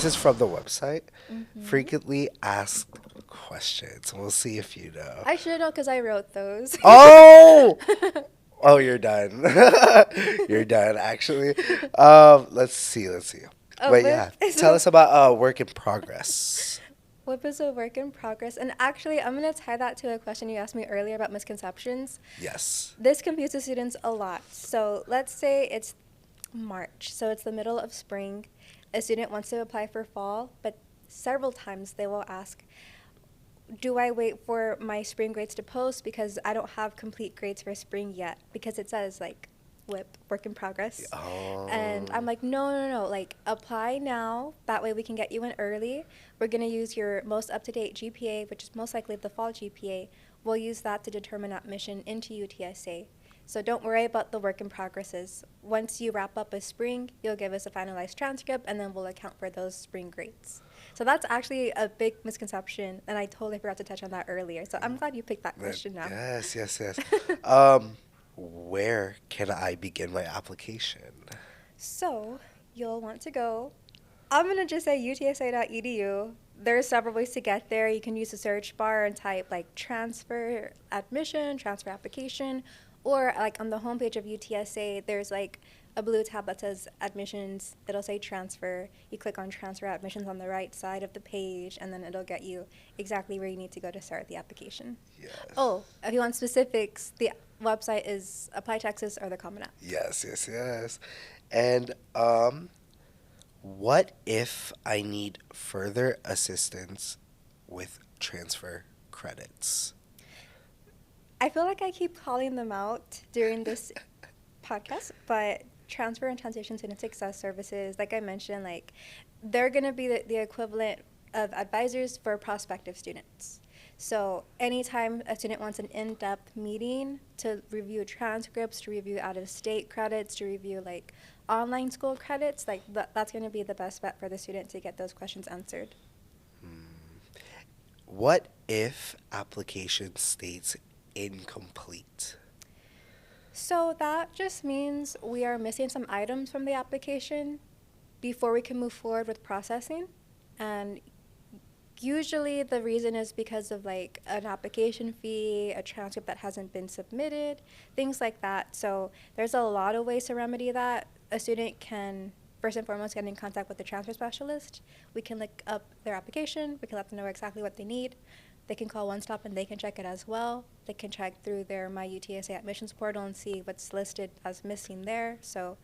This is from the website. Mm-hmm. Frequently asked questions. We'll see if you know. I should know because I wrote those. Oh! Oh, you're done. You're done, actually. Let's see. Let's see. A But yeah, whip is tell a us about work in progress. whip is a work in progress. And actually, I'm gonna tie that to a question you asked me earlier about misconceptions. Yes. This confuses students a lot. So let's say it's March, so it's the middle of spring. A student wants to apply for fall, but several times they will ask, do I wait for my spring grades to post because I don't have complete grades for spring yet because it says like WIP, work in progress. And Oh. I'm like, no, no, no, like apply now. That way we can get you in early. We're going to use your most up to date GPA, which is most likely the fall GPA. We'll use that to determine admission into UTSA. So don't worry about the work in progresses. Once you wrap up a spring, you'll give us a finalized transcript and then we'll account for those spring grades. So that's actually a big misconception, and I totally forgot to touch on that earlier. So I'm glad you picked that question now. Yes, yes, yes. Um, where can I begin my application? So you'll want to go. I'm going to just say utsa.edu. There's several ways to get there. You can use the search bar and type like transfer admission, transfer application, or like on the homepage of UTSA, there's like a blue tab that says admissions. It'll say transfer. You click on transfer admissions on the right side of the page, and then it'll get you exactly where you need to go to start the application. Yes. Oh, if you want specifics, the website is Apply Texas or the Common App. Yes, yes, yes. And what if I need further assistance with transfer credits? I feel like I keep calling them out during this podcast, but transfer and transition student success services, like I mentioned, like they're going to be the equivalent of advisors for prospective students. So anytime a student wants an in-depth meeting to review transcripts, to review out-of-state credits, to review like online school credits, like that's going to be the best bet for the student to get those questions answered. Hmm. What if application states incomplete? So that just means we are missing some items from the application before we can move forward with processing. And usually the reason is because of like an application fee, a transcript that hasn't been submitted, things like that. So there's a lot of ways to remedy that. A student can first and foremost get in contact with the transfer specialist. We can look up their application. We can let them know exactly what they need. They can call One Stop and they can check it as well. They can check through their My UTSA admissions portal and see what's listed as missing there. So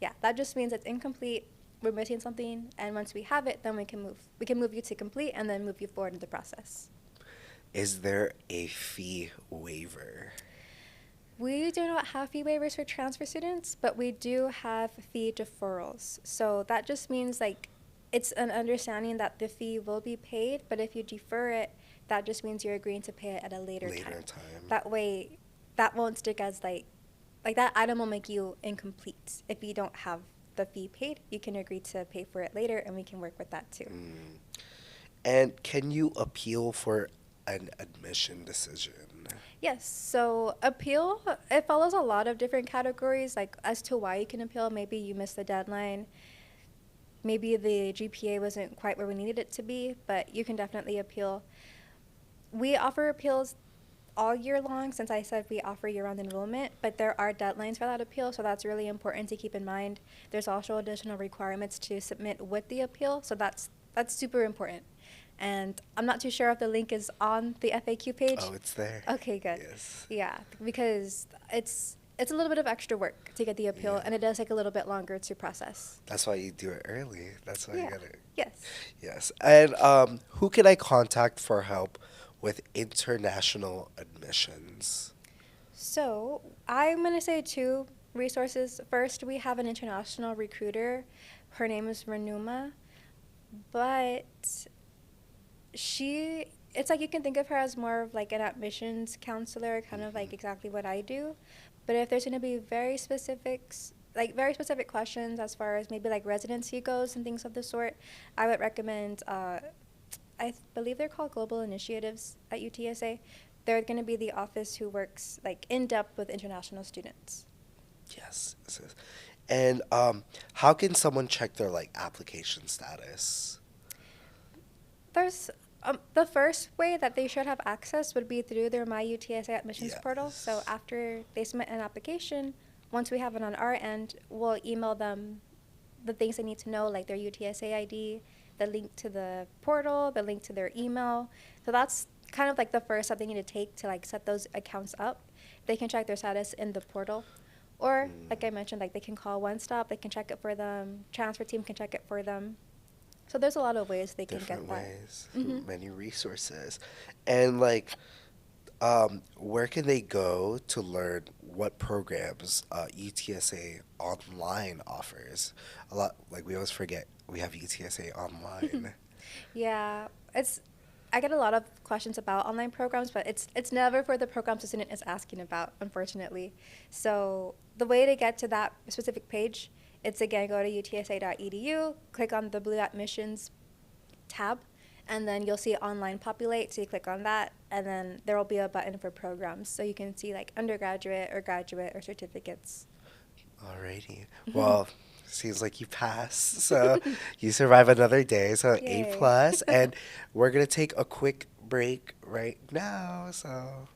yeah, that just means it's incomplete. We're missing something, and once we have it, then we can move you to complete and then move you forward in the process. Is there a fee waiver? We do not have fee waivers for transfer students, but we do have fee deferrals. So that just means like it's an understanding that the fee will be paid, but if you defer it, that just means you're agreeing to pay it at a later Later time. time. That way, that won't stick as like that item will make you incomplete if you don't have the fee paid. You can agree to pay for it later, and we can work with that too. Mm. And can you appeal for an admission decision? Yes, so appeal, it follows a lot of different categories, like as to why you can appeal. Maybe you missed the deadline. Maybe the GPA wasn't quite where we needed it to be, but you can definitely appeal. We offer appeals all year long, since I said we offer year-round enrollment, but there are deadlines for that appeal, so that's really important to keep in mind. There's also additional requirements to submit with the appeal, so that's super important. And I'm not too sure if the link is on the FAQ page. Oh, it's there. Okay, good. Yes. Yeah, because it's a little bit of extra work to get the appeal, Yeah. and it does take a little bit longer to process. That's why you do it early. That's why you Yeah. got it. Yes. Yes. And who can I contact for help with international admissions? So I'm going to say two resources. First, we have an international recruiter. Her name is Renuma, but it's like you can think of her as more of like an admissions counselor, kind of like exactly what I do. But if there's going to be very specific questions as far as maybe like residency goes and things of the sort, I would recommend, I believe they're called Global Initiatives at UTSA. They're going to be the office who works like in depth with international students. Yes. Yes, yes. And how can someone check their like application status? There's the first way that they should have access would be through their My UTSA admissions portal. So Yes. after they submit an application, once we have it on our end, we'll email them the things they need to know, like their UTSA ID, the link to the portal, the link to their email. So that's kind of like the first step they need to take to like set those accounts up. They can check their status in the portal. Or, like I mentioned, like they can call One Stop, they can check it for them, transfer team can check it for them. So there's a lot of ways they can Different get that. ways, Hmm. many resources. And like, where can they go to learn what programs UTSA Online offers? A lot, like we always forget we have UTSA Online. Yeah, it's I get a lot of questions about online programs, but it's never for the programs the student is asking about, unfortunately. So the way to get to that specific page, it's again go to utsa.edu, click on the blue admissions tab, and then you'll see online populate. So you click on that, and then there will be a button for programs, so you can see like undergraduate or graduate or certificates. Alrighty. Well, seems like you passed. So you survive another day. So A Yay. plus, and we're gonna take a quick break right now. So.